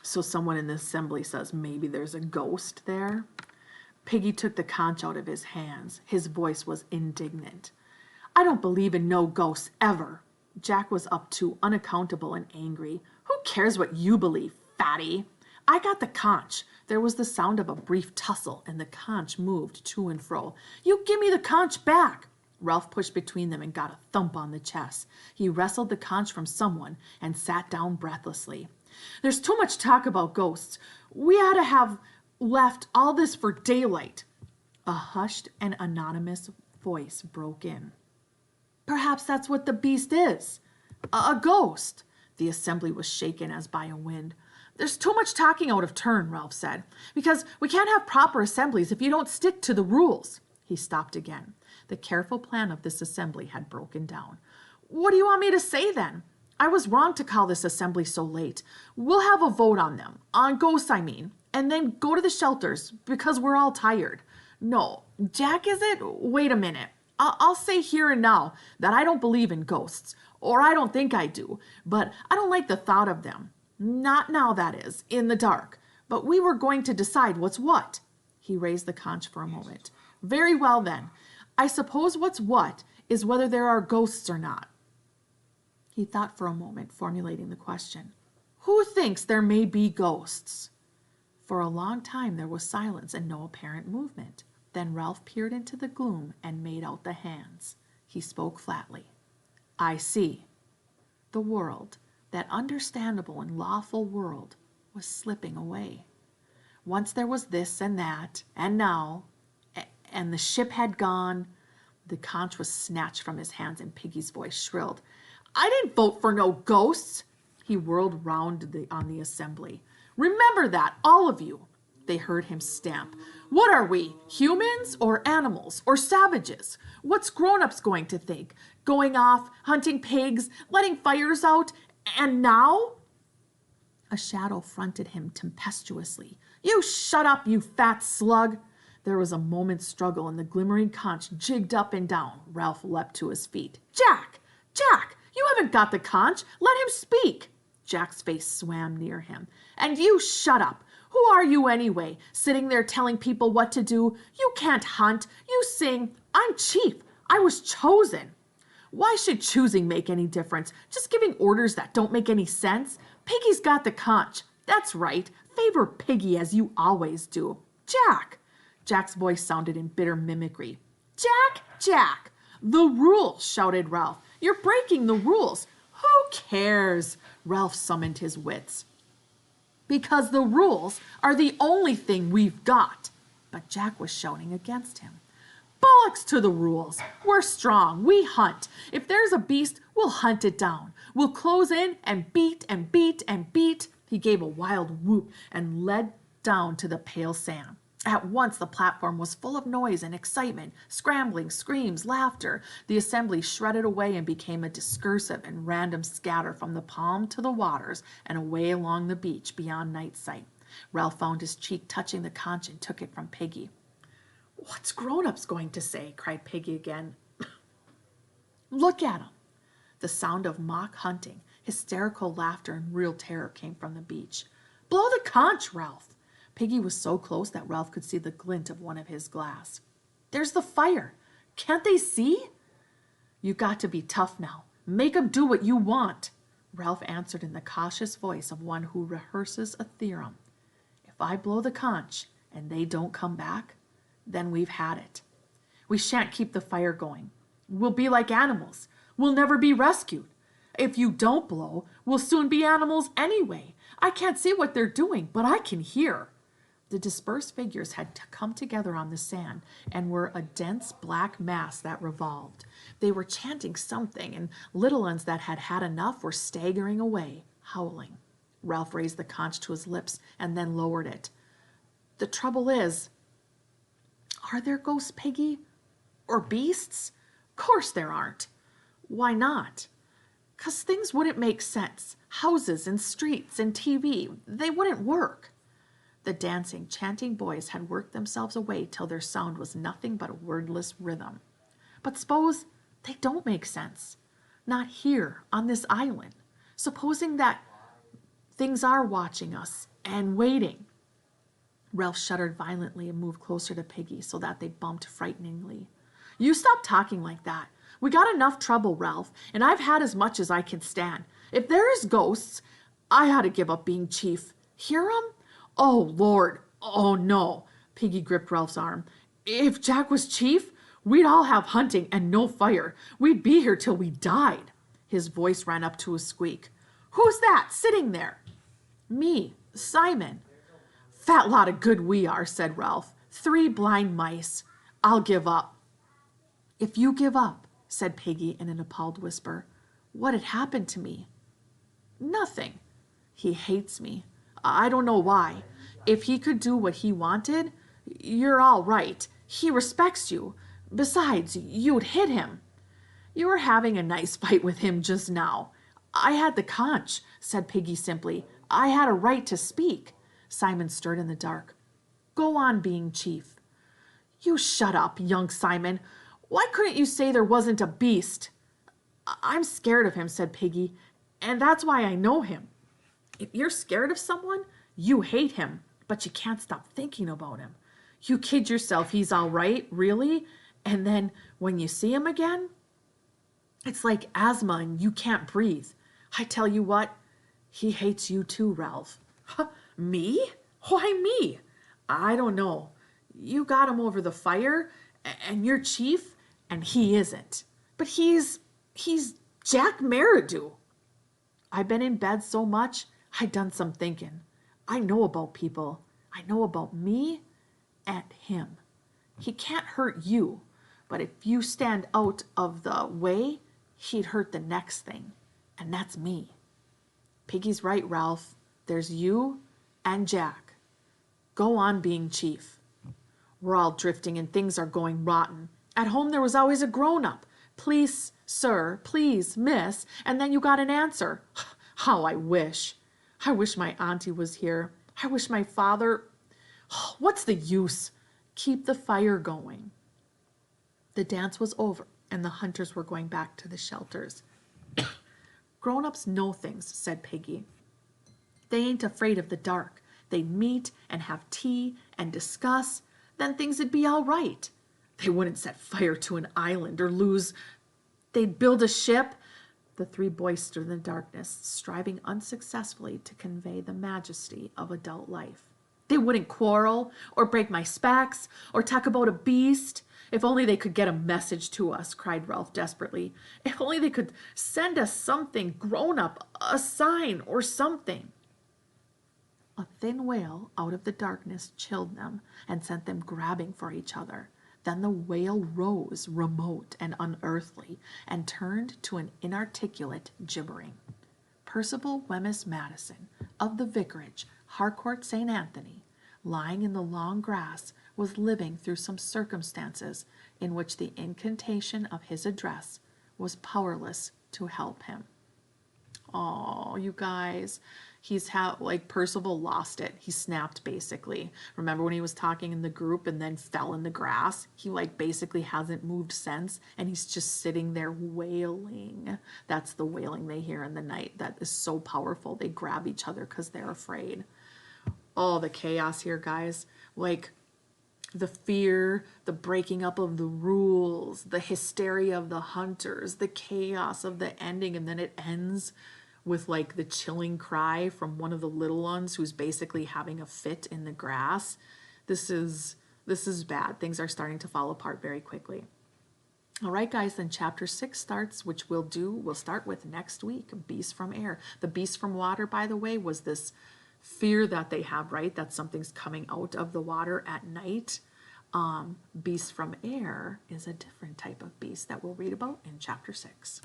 So someone in the assembly says maybe there's a ghost there. Piggy took the conch out of his hands. His voice was indignant. I don't believe in no ghosts ever. Jack was up to unaccountable and angry. Who cares what you believe, fatty? I got the conch. There was the sound of a brief tussle, and the conch moved to and fro. You give me the conch back. Ralph pushed between them and got a thump on the chest. He wrestled the conch from someone and sat down breathlessly. There's too much talk about ghosts. We ought to have left all this for daylight. A hushed and anonymous voice broke in. Perhaps that's what the beast is. A ghost. The assembly was shaken as by a wind. There's too much talking out of turn, Ralph said, because we can't have proper assemblies if you don't stick to the rules. He stopped again. The careful plan of this assembly had broken down. What do you want me to say then? I was wrong to call this assembly so late. We'll have a vote on them, on ghosts I mean, and then go to the shelters because we're all tired. No, Jack, is it? Wait a minute. I'll say here and now that I don't believe in ghosts, or I don't think I do, but I don't like the thought of them. Not now, that is, in the dark. But we were going to decide what's what. He raised the conch for a moment. Very well, then. I suppose what's what is whether there are ghosts or not. He thought for a moment, formulating the question. Who thinks there may be ghosts? For a long time there was silence and no apparent movement. Then Ralph peered into the gloom and made out the hands. He spoke flatly. I see. The world, that understandable and lawful world, was slipping away. Once there was this and that, and now, and the ship had gone. The conch was snatched from his hands and Piggy's voice shrilled. I didn't vote for no ghosts. He whirled round on the assembly. Remember that, all of you. They heard him stamp. What are we, humans or animals or savages? What's grown-ups going to think? Going off, hunting pigs, letting fires out, and now? A shadow fronted him tempestuously. You shut up, you fat slug. There was a moment's struggle and the glimmering conch jigged up and down. Ralph leapt to his feet. Jack! Jack! You haven't got the conch. Let him speak. Jack's face swam near him. And you shut up. Who are you anyway, sitting there telling people what to do? You can't hunt. You sing. I'm chief. I was chosen. Why should choosing make any difference? Just giving orders that don't make any sense? Piggy's got the conch. That's right. Favor Piggy as you always do. Jack. Jack's voice sounded in bitter mimicry. Jack, Jack. The rules, shouted Ralph. You're breaking the rules. Who cares? Ralph summoned his wits. Because the rules are the only thing we've got. But Jack was shouting against him. Bollocks to the rules. We're strong. We hunt. If there's a beast, we'll hunt it down. We'll close in and beat and beat and beat. He gave a wild whoop and led down to the pale sand. At once the platform was full of noise and excitement, scrambling, screams, laughter. The assembly shredded away and became a discursive and random scatter from the palm to the waters and away along the beach beyond night sight. Ralph found his cheek touching the conch and took it from Piggy. What's grown-ups going to say? Cried Piggy again. Look at 'em. The sound of mock hunting, hysterical laughter, and real terror came from the beach. Blow the conch, Ralph. Piggy was so close that Ralph could see the glint of one of his glass. There's the fire. Can't they see? You've got to be tough now. Make 'em do what you want. Ralph answered in the cautious voice of one who rehearses a theorem. If I blow the conch and they don't come back, then we've had it. We shan't keep the fire going. We'll be like animals. We'll never be rescued. If you don't blow, we'll soon be animals anyway. I can't see what they're doing, but I can hear. The dispersed figures had come together on the sand and were a dense black mass that revolved. They were chanting something, and little ones that had had enough were staggering away, howling. Ralph raised the conch to his lips and then lowered it. The trouble is, are there ghosts, Piggy? Or beasts? Course there aren't. Why not? 'Cause things wouldn't make sense. Houses and streets and TV, they wouldn't work. The dancing, chanting boys had worked themselves away till their sound was nothing but a wordless rhythm. But suppose they don't make sense. Not here, on this island. Supposing that things are watching us and waiting. Ralph shuddered violently and moved closer to Piggy so that they bumped frighteningly. You stop talking like that. We got enough trouble, Ralph, and I've had as much as I can stand. If there is ghosts, I ought to give up being chief. Hear 'em? Oh, Lord. Oh, no. Piggy gripped Ralph's arm. If Jack was chief, we'd all have hunting and no fire. We'd be here till we died. His voice ran up to a squeak. Who's that sitting there? Me, Simon. Fat lot of good we are, said Ralph. 3 blind mice. I'll give up. If you give up, said Piggy in an appalled whisper, what had happened to me? Nothing. He hates me. I don't know why. If he could do what he wanted, you're all right. He respects you. Besides, you'd hit him. You were having a nice fight with him just now. I had the conch, said Piggy simply. I had a right to speak. Simon stirred in the dark. Go on being chief. You shut up, young Simon. Why couldn't you say there wasn't a beast? I'm scared of him, said Piggy, and that's why I know him. If you're scared of someone, you hate him, but you can't stop thinking about him. You kid yourself he's all right, really, and then when you see him again, it's like asthma and you can't breathe. I tell you what, he hates you too, Ralph. Me? Why me? I don't know. You got him over the fire, and you're chief, and he isn't. But he's Jack Meridew. I've been in bed so much, I done some thinking. I know about people. I know about me and him. He can't hurt you, but if you stand out of the way, he'd hurt the next thing, and that's me. Piggy's right, Ralph. There's you and Jack. Go on being chief. We're all drifting and things are going rotten. At home there was always a grown-up. Please, sir, please, miss, and then you got an answer. How I wish. I wish my auntie was here. I wish my father... What's the use? Keep the fire going. The dance was over and the hunters were going back to the shelters. Grown-ups know things, said Piggy. They ain't afraid of the dark. They'd meet and have tea and discuss. Then things would be all right. They wouldn't set fire to an island or lose... They'd build a ship. The 3 boys stood in the darkness, striving unsuccessfully to convey the majesty of adult life. They wouldn't quarrel or break my specs or talk about a beast. If only they could get a message to us, cried Ralph desperately. If only they could send us something grown up, a sign or something. A thin wail out of the darkness chilled them and sent them grabbing for each other. Then the wail rose, remote and unearthly, and turned to an inarticulate gibbering. Percival Wemyss Madison, of the vicarage, Harcourt St. Anthony, lying in the long grass, was living through some circumstances in which the incantation of his address was powerless to help him. Oh, you guys, Percival lost it. He snapped, basically. Remember when he was talking in the group and then fell in the grass? He basically hasn't moved since, and he's just sitting there wailing. That's the wailing they hear in the night. That is so powerful. They grab each other because they're afraid. Oh, the chaos here, guys. The fear, the breaking up of the rules, the hysteria of the hunters, the chaos of the ending, and then it ends with the chilling cry from one of the little ones who's basically having a fit in the grass. This is bad. Things are starting to fall apart very quickly. All right, guys, then chapter 6 starts, which we'll start with next week, Beast from Air. The Beast from Water, by the way, was this fear that they have, right? That something's coming out of the water at night. Beast from Air is a different type of beast that we'll read about in chapter 6.